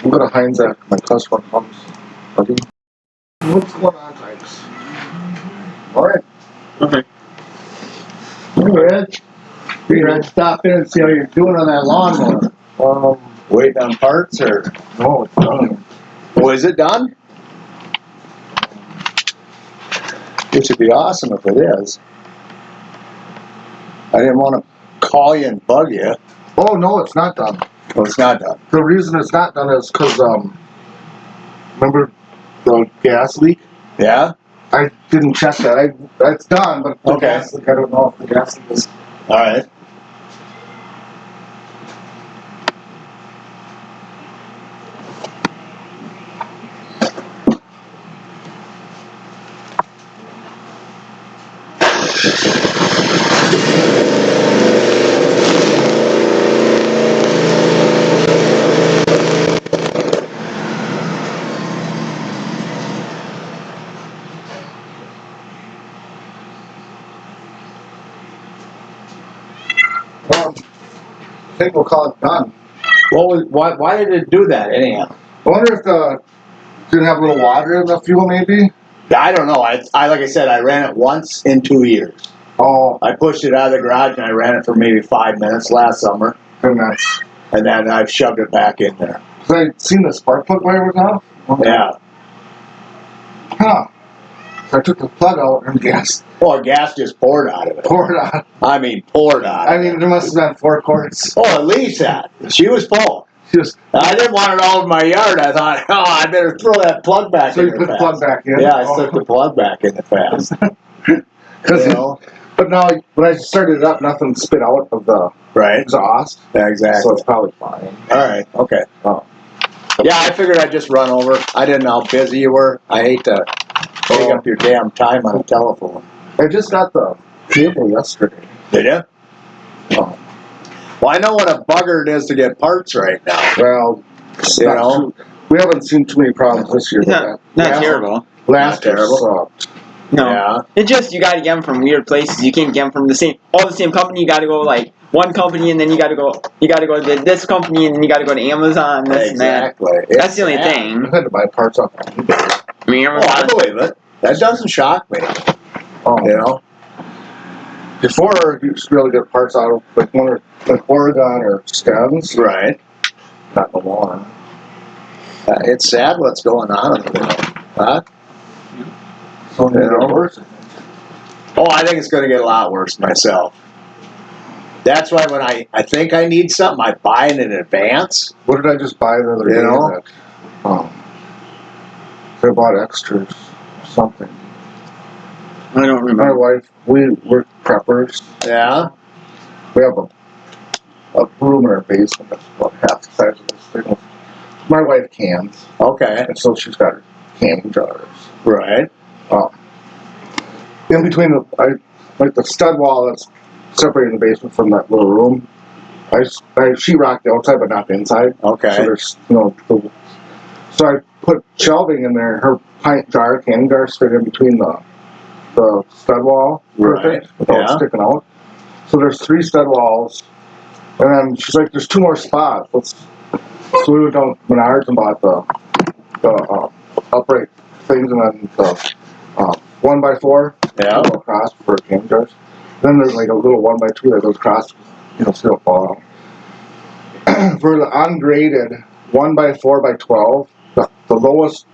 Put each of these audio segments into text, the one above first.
I'm gonna Heinz after my customer comes. Okay. What's going on, Tykes? Alright. Okay. Hey, Rich. Figured I'd stop in and see how you're doing on that lawnmower. Waiting on parts or? No, it's done. Oh, is it done? Which would be awesome if it is. I didn't want to call you and bug you. Oh, no, it's not done. Well, it's not done. The reason it's not done is because, remember the gas leak? Yeah? I didn't check that. It's done, but the Okay. gas leak, I don't know if the gas leak is. Alright. I think we'll call it done. Well, why did it do that anyhow? I wonder if didn't have a little water in the fuel, maybe? I don't know. I like I said, I ran it once in 2 years. Oh, I pushed it out of the garage and I ran it for maybe 5 minutes last summer. then that's. And then I've shoved it back in there. Because I'd seen the spark plug wire was off. Yeah. Huh. So I took the plug out and gas Well, gas just poured out of it. poured out. I mean, poured out of I mean, there must have been 4 quarts. Oh, at least that. She was full. Just I didn't want it all in my yard. I thought, oh, I better throw that plug back so in you there put the fast. plug back in. Yeah, I stuck the plug back in the fast. Because You know? but now when I started it up, nothing spit out of the Right? exhaust, Yeah, exactly. so it's probably fine. All right. Okay. Oh. Yeah, I figured I'd just run over. I didn't know how busy you were. I hate to take up your damn time on the telephone. I just got the cable yesterday. Did you? Oh. Well, I know what a bugger it is to get parts right now. Well, You know? We haven't seen too many problems this year. It's not last- terrible. Last Not year terrible. sucked. No. Yeah. It's just you gotta get them from weird places. You can't get them from all the same company. You gotta go like one company, and then you gotta go to this company, and then you gotta go to Amazon. This and that. Exactly. That's the only It's sad. I thing. had to buy parts off eBay. I mean, Oh, I Amazon. believe it. That doesn't shock me. You know? Before, you used to be able to get parts out of like Oregon or Scans. Right. Not no more. It's sad what's going on over there. Huh? So You know? worse. Oh, I think it's going to get a lot worse myself. That's why when I think I need something, I buy it in advance. What did I just buy the other You day? know? I bought extras or something. I don't My remember. wife, we're preppers. Yeah. We have a room in our basement that's about half the size of this thing. My wife cans, Okay. and so she's got her canning jars. Right. In between like the stud wall that's separating the basement from that little room, I sheetrocked the outside but not the inside. Okay. So there's so I put shelving in there. Her pint jar, canning jar, straight in between the stud wall, Right. without Yeah. sticking out. So there's 3 stud walls, and then she's like, "There's 2 more spots." So we went down to Menards and bought the upright things, and then the 1x4 Yeah. go across for canning jars. Then there's like a little 1x2 that goes across, so it'll fall out. For the ungraded 1x4x12, the lowest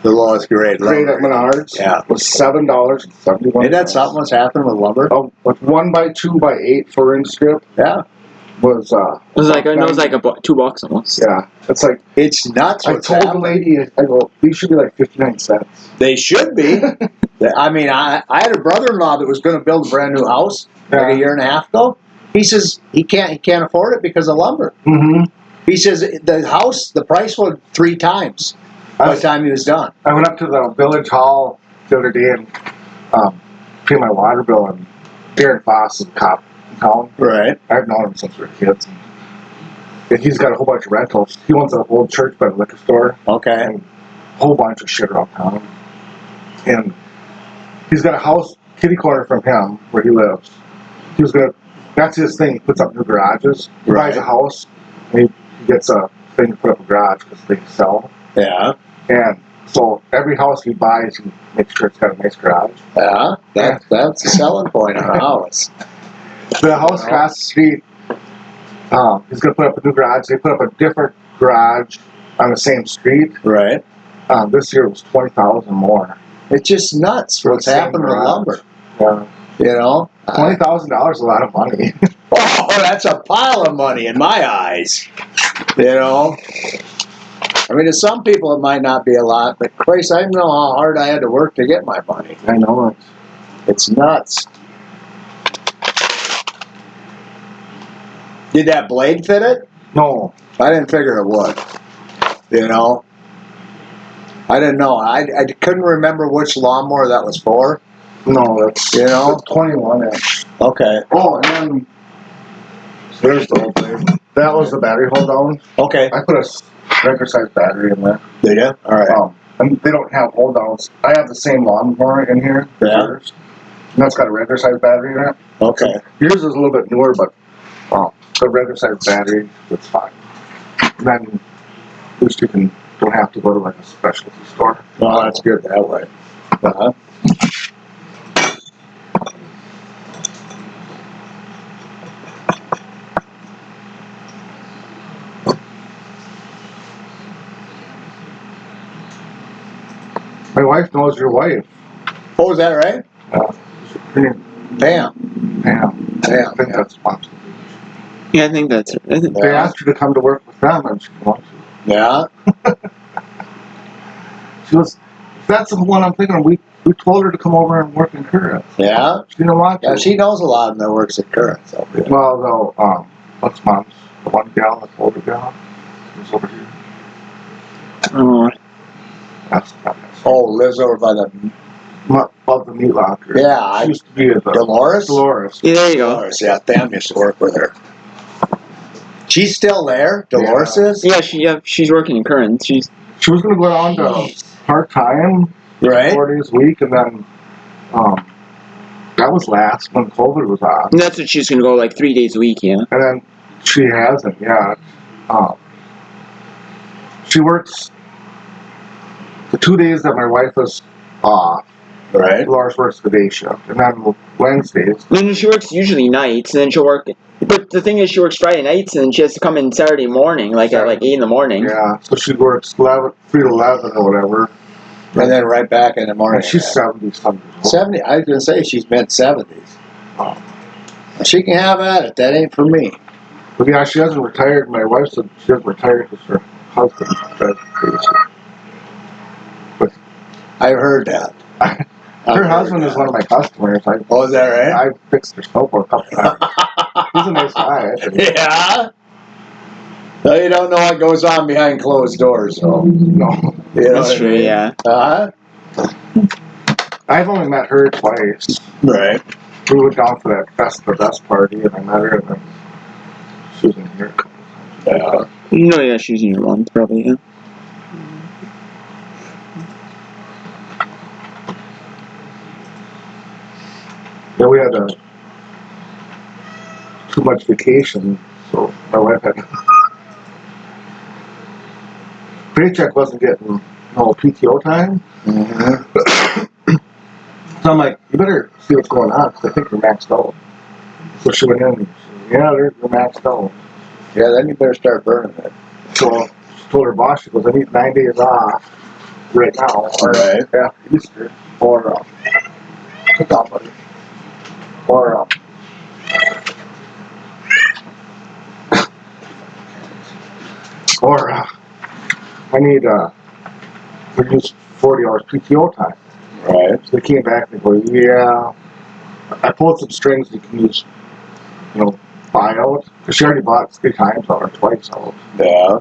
The lowest grade grade at lumber. Menards Yeah. was $7.71. Ain't that something what's happening with lumber? Oh, with 1x2x8 4-inch strip Yeah. was It was like $2 almost. yeah. It's like It's nuts I what's told the happening. lady, I go, these should be like 59 cents. They should be. I mean, I had a brother-in-law that was going to build a brand new house like Yeah. a year and a half ago. He says he can't afford it because of lumber. Mm-hmm. He says the price was 3 times by the time he was done. I went up to the village hall the other day and paid my water bill, and Darren Foss is a cop in town. Right. I've known him since we were kids. And he's got a whole bunch of rentals. He owns an old church by the liquor store, Okay. and a whole bunch of shit around town. And he's got a house kitty corner from him where he lives. That's his thing. He puts up new garages. He buys a Right. house, and he gets a thing to put up a garage because they sell. Yeah. And so every house he buys, he makes sure it's got a nice garage. Yeah. That's the selling point on a house. The house across the street, he's going to put up a new garage. They put up a different garage on the same street. Right. This year it was $20,000 more. It's just nuts what's the same happening with garage. lumber. Yeah. You know? $20,000 is a lot of money. Oh, that's a pile of money in my eyes. You know? I mean, to some people it might not be a lot, but Christ, I know how hard I had to work to get my money. I know it. It's nuts. Did that blade fit it? No. I didn't figure it would. You know? I didn't know. I couldn't remember which lawnmower that was for. No, that's, You know? 21 inch. Okay. Oh, and then there's the whole thing. That was the battery hold down. Okay. I put a regular size battery in there. Did you? All right. And they don't have hold downs. I have the same lawnmower in here. Yeah. Yours. And that's got a regular size battery in it. Okay. Yours is a little bit newer, but the regular size battery, it's fine. And then at least you don't have to go to like a specialty store. Well, that's good that way. Uh-huh. My wife knows your wife. Oh, is that right? Her name, Pam. Pam. Pam. I think that's Mom's. Yeah, I think that's it. They asked her to come to work with them, and she didn't want to. Yeah. She goes, that's the one I'm thinking of. We told her to come over and work in Current. Yeah. She didn't want to. Yeah, she knows a lot of that works at Current. So. Well, no, what's Mom's? The one gal, the older gal, who's over here. Oh, That's Oh, lives over by the above the meat locker. Yeah, She used to be at the Dolores. Dolores. yeah, there you go. Dolores, yeah. Pam used to work with her. She's still there. Dolores Yeah. is. Yeah, she's working in Current. She was gonna go down to part-time, Right. 4 days a week, and then, that was last when COVID was on. And that's what she's gonna go like 3 days a week, yeah. And then she hasn't yet. She works the 2 days that my wife is off. Right. Lars works the day shift, and then Wednesdays. And then she works usually nights, and then she'll work. But the thing is, she works Friday nights, and then she has to come in Saturday morning, like at like 8 in the morning. Yeah, so she works 3 to 11 or whatever. And then right back in the morning. And she's 70-something. 70. I was gonna say she's mid-70s. She can have at it. That ain't for me. But yeah, she hasn't retired. My wife said she hasn't retired because her husband drives crazy. I heard that. Her husband is one of my customers. Oh, is that right? I fixed their snowboard a couple times. He's a nice guy. Yeah. No, you don't know what goes on behind closed doors, though. No, You know That's what I true, mean? yeah. I've only met her twice. Right. We went down for that Best of the Best party, and I met her, and then she was in here a couple times. Yeah. No, yeah, she's in your month, probably, yeah. Yeah, we had too much vacation, so my wife had paycheck wasn't getting no PTO time. Mm-hmm. So I'm like, you better see what's going on because I think you're maxed out. So she went in and she said, yeah, they're maxed out. Yeah, then you better start burning it. So she told her boss, she goes, I need 9 days off right now, or Right. after Easter, or sit down, buddy. Or I need reduce 40 hours PTO time. Right. So they came back and they go, yeah, I pulled some strings you can use, buy out. Because she already bought 3 times out or twice out. Yeah.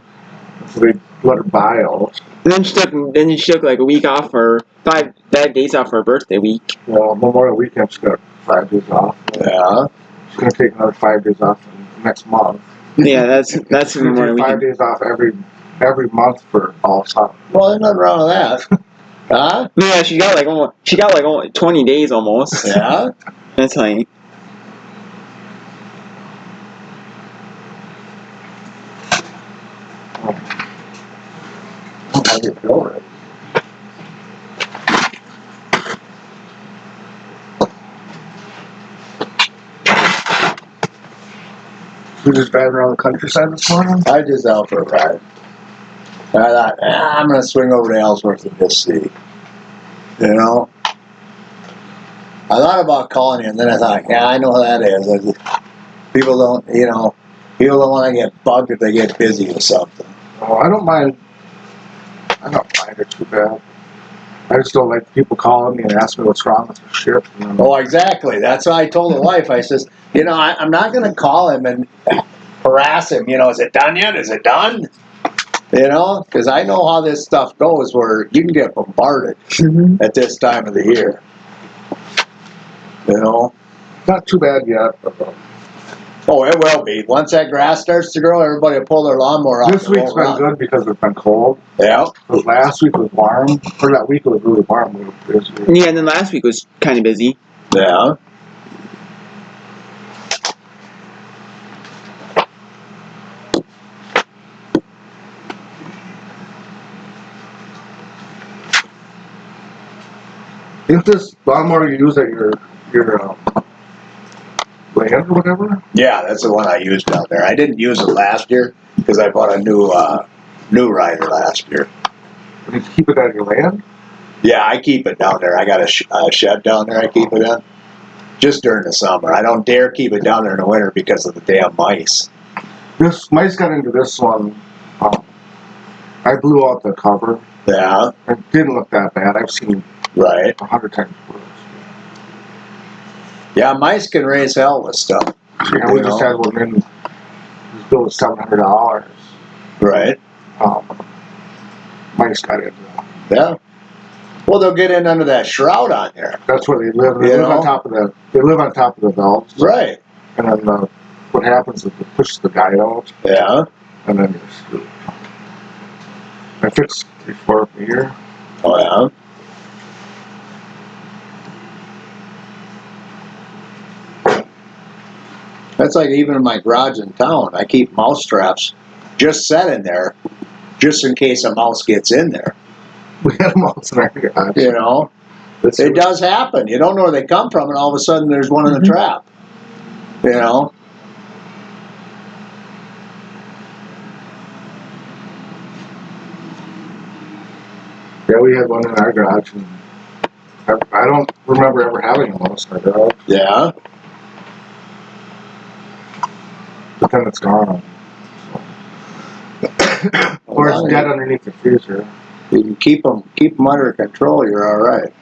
So they let her buy out. And then she took like a week off for 5 days off for her birthday week. Memorial weekend, she got 5 days off. Yeah. She's going to take another 5 days off next month. Yeah, that's She's going to Memorial take 5 weekend. days off every month for all summer. Well, there's nothing wrong with that. Huh? No, yeah, she got like almost 20 days almost. Yeah. That's like. How do you feel, right? You just driving around the countryside this morning? I just out for a ride. I thought, I'm going to swing over to Ellsworth and just see. You know? I thought about calling you, and then I thought, yeah, I know how that is. People don't want to get bugged if they get busy with something. Oh, I don't mind it too bad. I just don't like people calling me and asking me what's wrong with the ship. Oh, exactly. That's what I told the wife. I says, I'm not going to call him and harass him. Is it done yet? Is it done? Because I know how this stuff goes where you can get bombarded at this time of the year. Not too bad yet. But, Oh, it will be. Once that grass starts to grow, everybody will pull their lawnmower out. this week's been good because it's been cold. Yeah. But last week was warm. Or that week was really warm. We were busy. Yeah, and then last week was kind of busy. Yeah. Is this lawnmower you use at your land or whatever? Yeah, that's the one I used down there. I didn't use it last year because I bought a new rider last year. You keep it at your land? Yeah, I keep it down there. I got a shed down there I keep it in. Just during the summer. I don't dare keep it down there in the winter because of the damn mice. This mice got into this one. I blew out the cover. Yeah, It didn't look that bad. I've seen right. 100 times worse. Yeah, mice can raise hell with stuff. Yeah, we just had one in. His bill was $700. Right. Mice got into it. Yeah. Well, they'll get in under that shroud on there. That's where they live. They You live know? on top of the. They live on top of the valves. Right. And then what happens is it pushes the guy out, Yeah. and then you're screwed. I fixed before a year. Oh yeah. That's like even in my garage in town, I keep mouse traps just set in there, just in case a mouse gets in there. We had a mouse in our garage. You know, This it was- does happen. You don't know where they come from, and all of a sudden there's one in the trap. You know. Yeah, we had one in our garage, and I don't remember ever having a mouse in our garage, Yeah. but then it's gone. Or it's dead underneath the freezer. You can keep them under control. You're all right.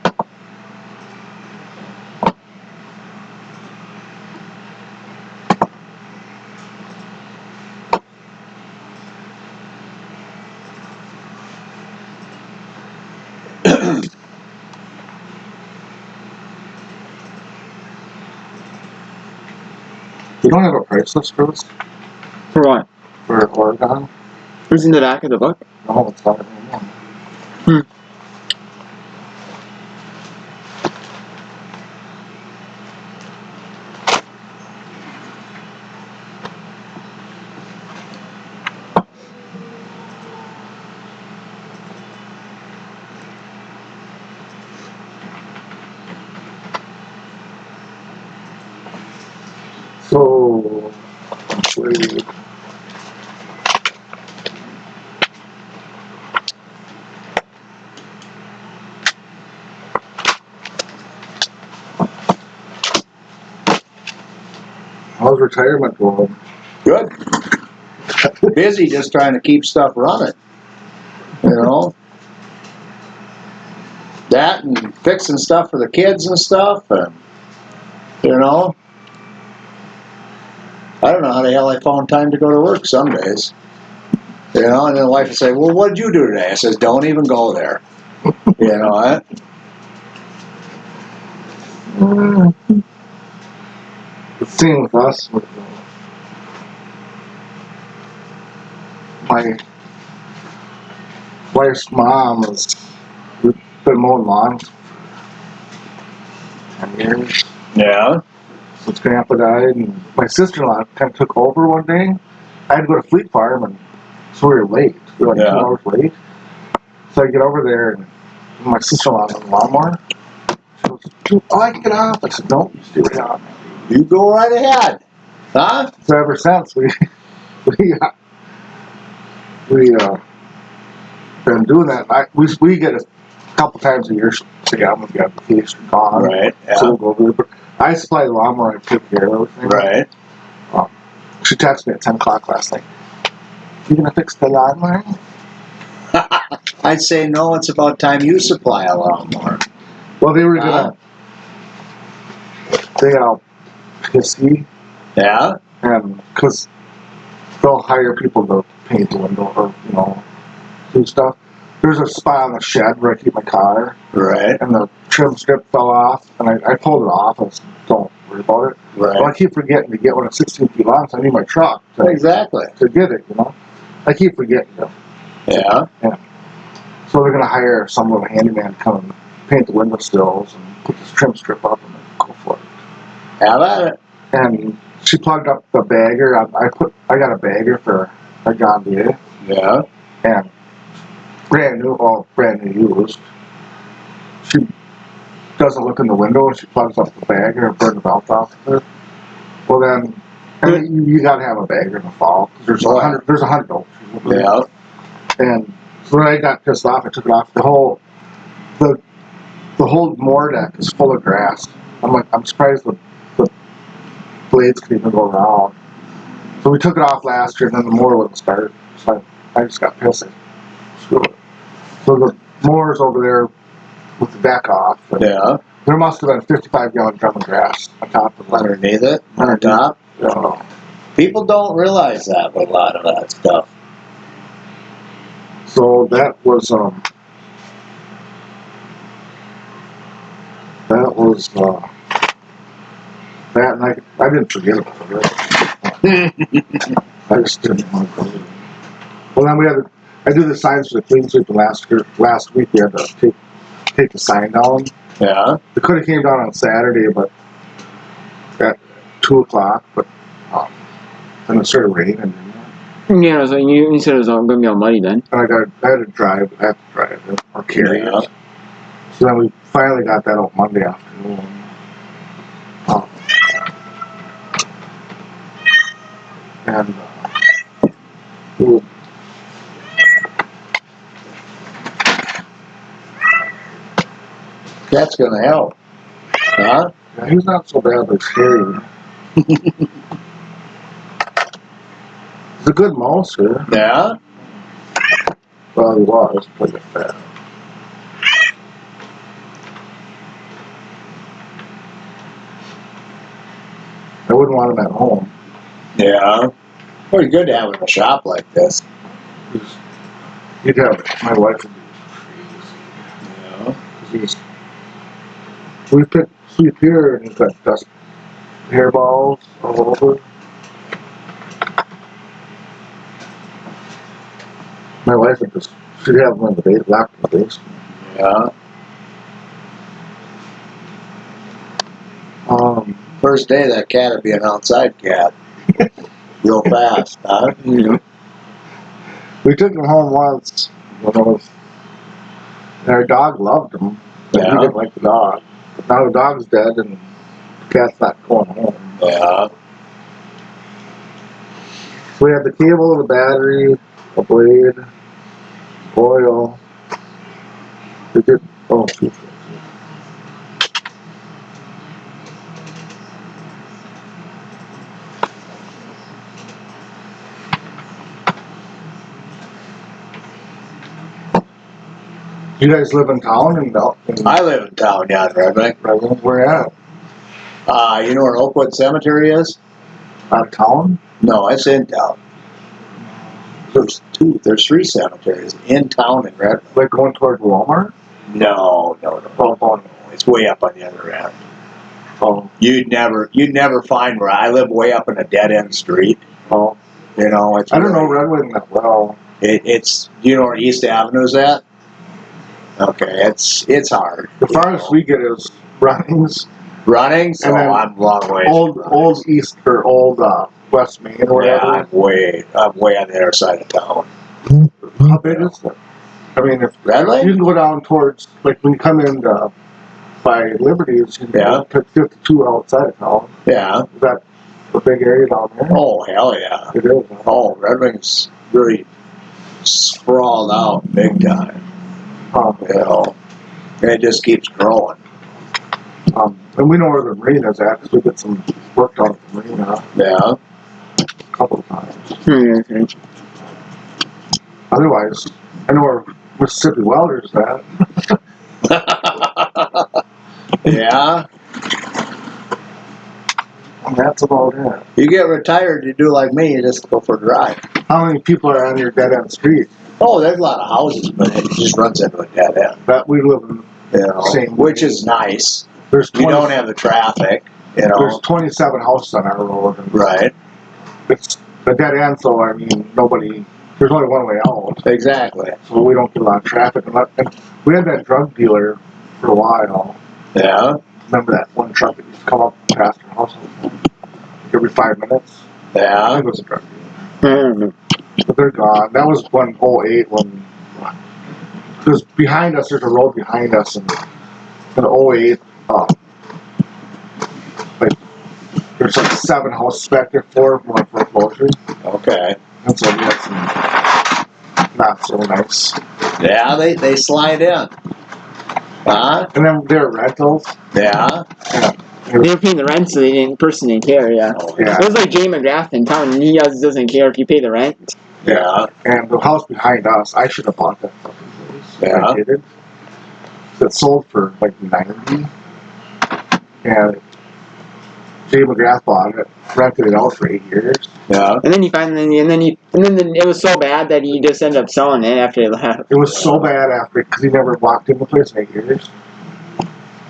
You don't have a price list for this? For what? For Oregon? Who's in the back of the book? No, it's not anymore. So, we, how's retirement going? Good. Busy just trying to keep stuff running. You know. That and fixing stuff for the kids and stuff, and you know. I don't know how the hell I found time to go to work some days. You know, and then the wife would say, "Well, what did you do today?" I says, "Don't even go there." You know what? The same with us. With my wife's mom is, we've been mowing lawns for 10 years Yeah. since Grandpa died, and my sister-in-law kind of took over one day. I had to go to Fleet Farm, and so we were late. We were like Yeah. 2 hours late. So I get over there, and my sister-in-law's on the lawnmower. She goes, "Dude, oh, I can get off." I said, "No, you stay right on." You go right ahead. Huh? So ever since, we been doing that. We get a couple times a year. So yeah, we got vacation gone. Right. Yeah. So we'll go over there. But I supply the lawnmower and take care of everything. Right. She texted me at 10 o'clock last night. "You gonna fix the lawnmower?" I'd say no. It's about time you supply a lawnmower. Well, they were gonna. They pissy, Yeah. and because they'll hire people to paint the window or do stuff. There's a spot on the shed where I keep my car, Right. and the trim strip fell off, and I pulled it off. I said, "Don't worry about it." Well, I Right. keep forgetting to get one at 16 feet long, so I need my truck Exactly. to get it. I keep forgetting to. Yeah. So they're gonna hire someone, a handyman, to come and paint the window sills and put this trim strip up and then go for it. How about it? And she plugged up the bagger. I got a bagger for a John Deere, Yeah. and brand new used. She doesn't look in the window, and she plugs up the bagger and burns the belt off of it. Well then, and you gotta have a bagger in the fall. 'Cause there's a hundred dollars. Yeah. And so then I got pissed off. I took it off. The whole mower deck is full of grass. I'm surprised the blades can even go around. So we took it off last year, and then the mower wouldn't start. So I just got pissed. Screw it. So the mower's over there with the deck off. And Yeah. there must have been 55-gallon drum of grass on top of the letter. Underneath it. On top. People don't realize that with a lot of that stuff. So that was that, and I didn't forget about it. I just didn't want to go. Well, then we had I did the signs for the clean sweep last week. We had to take the sign down. Yeah. It could have came down on Saturday, but at 2:00. But then it started raining. Yeah, so you said it was all gonna be all muddy then. And I had to drive it or carry Yeah. it. So then we finally got that out Monday afternoon. And we- That's gonna help. Huh? yeah, he's not so bad, but scary. He's a good mouser. Yeah. Well, he was, but I wouldn't want him at home. Yeah. Pretty good to have in a shop like this. He'd have my wife would be Yeah. crazy. We pick sweep here and he's got dust hairballs all over. My wife would just, she'd have him in the basement, locked in the basement. Yeah. First day that cat would be an outside cat. Real fast, huh? Yeah. We took him home once when I was, and our dog loved him, but Yeah. he didn't like the dog. But now the dog's dead and the cat's not going home. Yeah. So we had the cable, the battery, a blade, oil. We did, oh, you guys live in town and I live in town down in Red Bank. where at? You know where Oakwood Cemetery is? Out of town? No, it's in town. There's three cemeteries in town in Red Bank. Like going toward Walmart? No. Oh, It's way up on the other end. oh, You'd never find where I live way up in a dead end street. oh. You know, it's I don't know really- Red Wing that well. It's you know where East Avenue's at? Okay, it's hard. The farthest we get is Runnings, Running, so And then I'm a long way. old East or old West Main or Yeah, whatever. I'm way on the other side of town. How big is it? I mean, if Red you Lake? can go down towards, like when you come in by Liberties, you can Yeah. go to 52 outside of town. Yeah. Is that a big area down there? Oh hell yeah. It is. Oh, Red Wing's really sprawled out big time. You know, and it just keeps growing. And we know where the marina's at because we did some work down at the marina Yeah. a couple of times. Okay. Otherwise, I know where Mississippi Welders is at. Yeah. And that's about it. You get retired, you do like me, you just go for a drive. How many people are on your dead end street? Oh, there's a lot of houses, but it just runs into a dead end. That we live in. You know, Same. which is nice. There's You 20, don't have the traffic. You there's know, 27 houses on our road, and right? it's a dead end. So I mean, nobody. There's only one way out, Exactly. so we don't get a lot of traffic. And we had that drug dealer for a while. Yeah. Remember that one truck that used to come up past our house every 5 minutes? I Yeah. think it was a drug dealer. But they're gone. That was when 08 when because behind us there's a road behind us and in 08 like there's like 7 houses back there, 4 of them are foreclosures, Okay. and so we had some not so nice. Yeah, they slide in. Huh? And then they're rentals. Yeah. They were paying the rent, so person didn't care. Yeah. Oh, Yeah. It was like Jay McGrath in town, and he doesn't care if you pay the rent. Yeah. And the house behind us, I should have bought that fucking place. Yeah. I did. It sold for like 90, and Jay McGrath bought it, rented it out for 8 years. Yeah. And then he finally, and then it was so bad that he just ended up selling it after he left. It was so bad after because he never walked in the place in 8 years.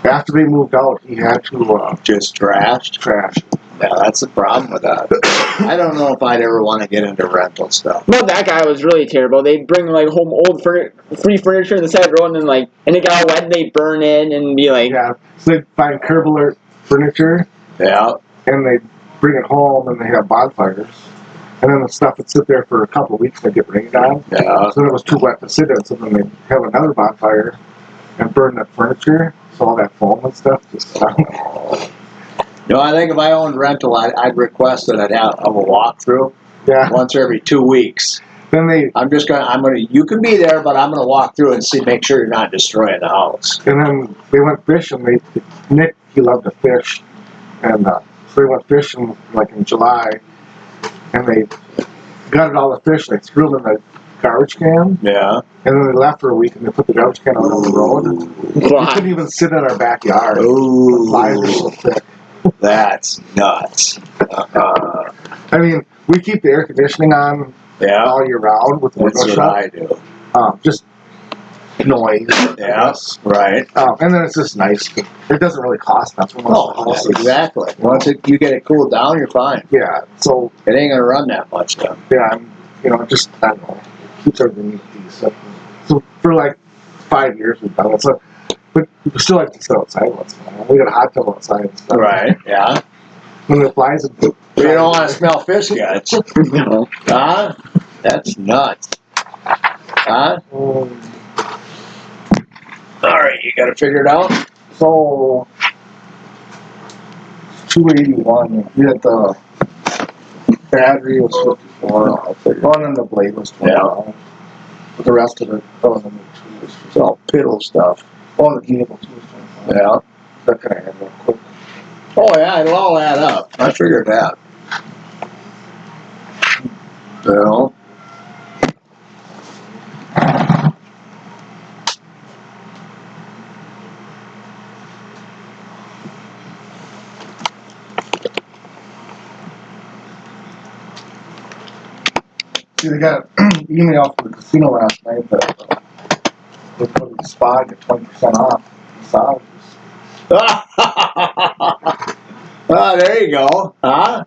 after they moved out, he had to Just trashed. trash. Yeah, that's the problem with that. I don't know if I'd ever want to get into rental stuff. Well, that guy was really terrible. They bring like home old free furniture on the side of the road, and then and it got all wet, and they burn it and be like, Yeah, so they'd find curb alert furniture, Yeah. and they'd bring it home, and they have bonfires. And then the stuff would sit there for a couple of weeks and get rained on. Yeah. So then it was too wet to sit in, so then they'd have another bonfire and burn that furniture, so all that foam and stuff just stunk. No, I think if I owned rental, I'd request that I'd have a walkthrough Yeah. once every 2 weeks. Then they, You can be there, but I'm gonna walk through and make sure you're not destroying the house. and then they went fishing. Nick, he loved to fish, and so they went fishing like in July, and they gutted all the fish. They threw them in the garbage can, Yeah. and then they left for a week, and they put the garbage can out on the road. We couldn't even sit in our backyard. The flies were so Ooh, thick. that's nuts. I mean, we keep the air conditioning on Yeah, all year round with the window that's what shut. I do. Just noise. I Yeah, guess. right. And then it's just nice. It doesn't really cost nothing. Oh, exactly. Once you get it cooled down, you're fine. Yeah. So It ain't gonna run that much then. yeah, just I don't know, keeps everything decent. So for like 5 years we've done it. So, but we still like to sit outside once in a while. We got a hot tub outside and stuff. Right. Yeah. When the flies would You don't want to smell fish guts. no. Huh? That's nuts. Huh? All right, you got to figure it out. So 281. We had the battery was 54. One and the blade was 29. But the rest of it, oh, and the two was It's all piddle stuff. oh, the cable too was 25. Yeah. That kind of had real quick. Oh yeah, it'll all add up. I figured that. You know. See, they got an email from the casino last night that they put the spa get 20% off massages. Ah, there you go. Huh?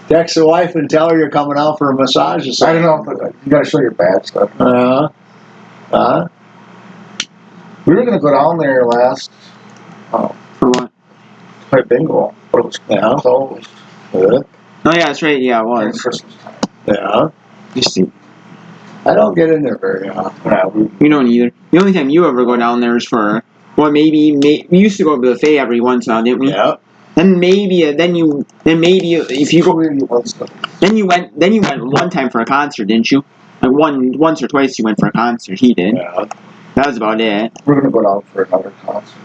Text the wife and tell her you're coming out for a massage or I something. don't know, but you gotta show your badge stuff. Huh? We were gonna go down there last, For what? play bingo, but it was Yeah. closed. Good. Oh yeah, that's right. Yeah, it During was. Christmas time. Yeah. Just you I don't get in there very often. don't either. The only time you ever go down there is for we used to go to the Buffet every once in a while, didn't we? Yeah. Then maybe if you go 281 stuff. then you went one time for a concert, didn't you? Like once or twice you went for a concert. He did. Yeah. That was about it. We're gonna go down for another concert.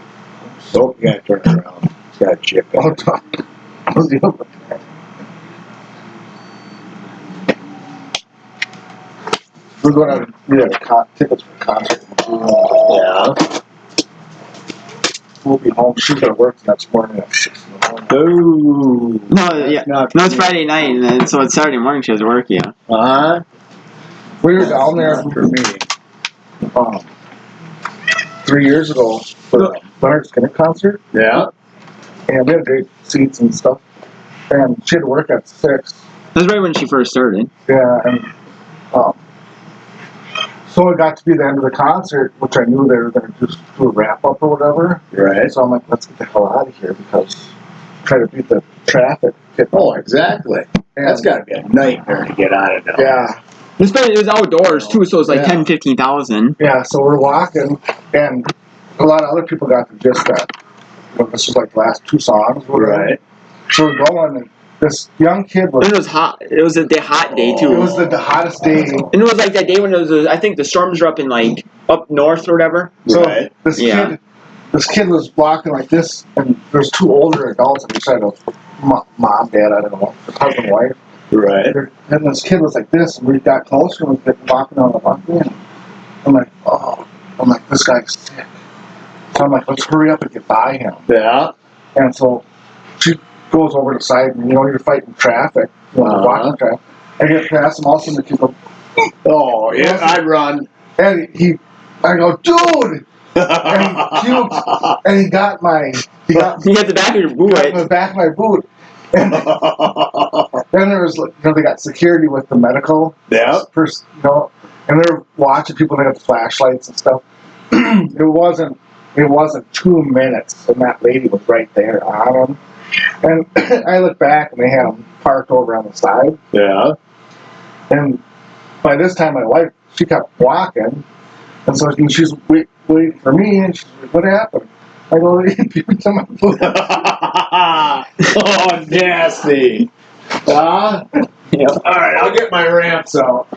So you gotta turn around. It's got a chip in Oh, it. I was the other guy. We're going to we had tickets for a concert. Yeah. We'll be home. She's gonna work the next morning at 6 in the morning. Ooh. No, yeah. Not No, it's Friday night, and then, so it's Saturday morning. She has to work. Yeah. Huh? We were down there For me. 3 years ago for the Leonard Skinner concert, Yeah. and we had great seats and stuff. And she had to work at 6. That was right when she first started. Yeah, and so it got to be the end of the concert, which I knew they were going to just do a wrap up or whatever. Right. So I'm like, let's get the hell out of here because try to beat the traffic. Oh, exactly. That's got to be a nightmare to get out of there. Yeah, It was outdoors too, so it was like Yeah. 10,000-15,000. yeah. So we're walking, and a lot of other people got the gist that this was like the last 2 songs. Or whatever. Right. So we're going, and this young kid was. And it was hot. It was the hot day too. It was the hottest day. And it was like that day when it was. I think the storms were up in up north or whatever. So Right. Yeah. this kid was walking like this, and there's 2 older adults on each side of mom, dad, I don't know, husband, wife. Right. And this kid was like this, and we got closer, and we kept walking down the walkway. And I'm like, this guy's sick. So I'm like, let's hurry up and get by him. Yeah. And so she goes over the side, and you're fighting traffic, walking traffic. I get past him, all of a sudden the kid goes, Oh, yeah. I'd run. and I go, dude! puked, and he got You got the back of your boot. in the back of my boot. And then there was, like, they got security with the medical. Yeah. And they're watching people. They have flashlights and stuff. It wasn't 2 minutes, and that lady was right there on him. And I looked back, and they had him parked over on the side. Yeah. And by this time, my wife, she kept walking, and so she's waiting for me, and she's like, "What happened?" I go, "He puked on my boot." Oh, nasty. Huh? Yeah. Alright, I'll get my ramps out.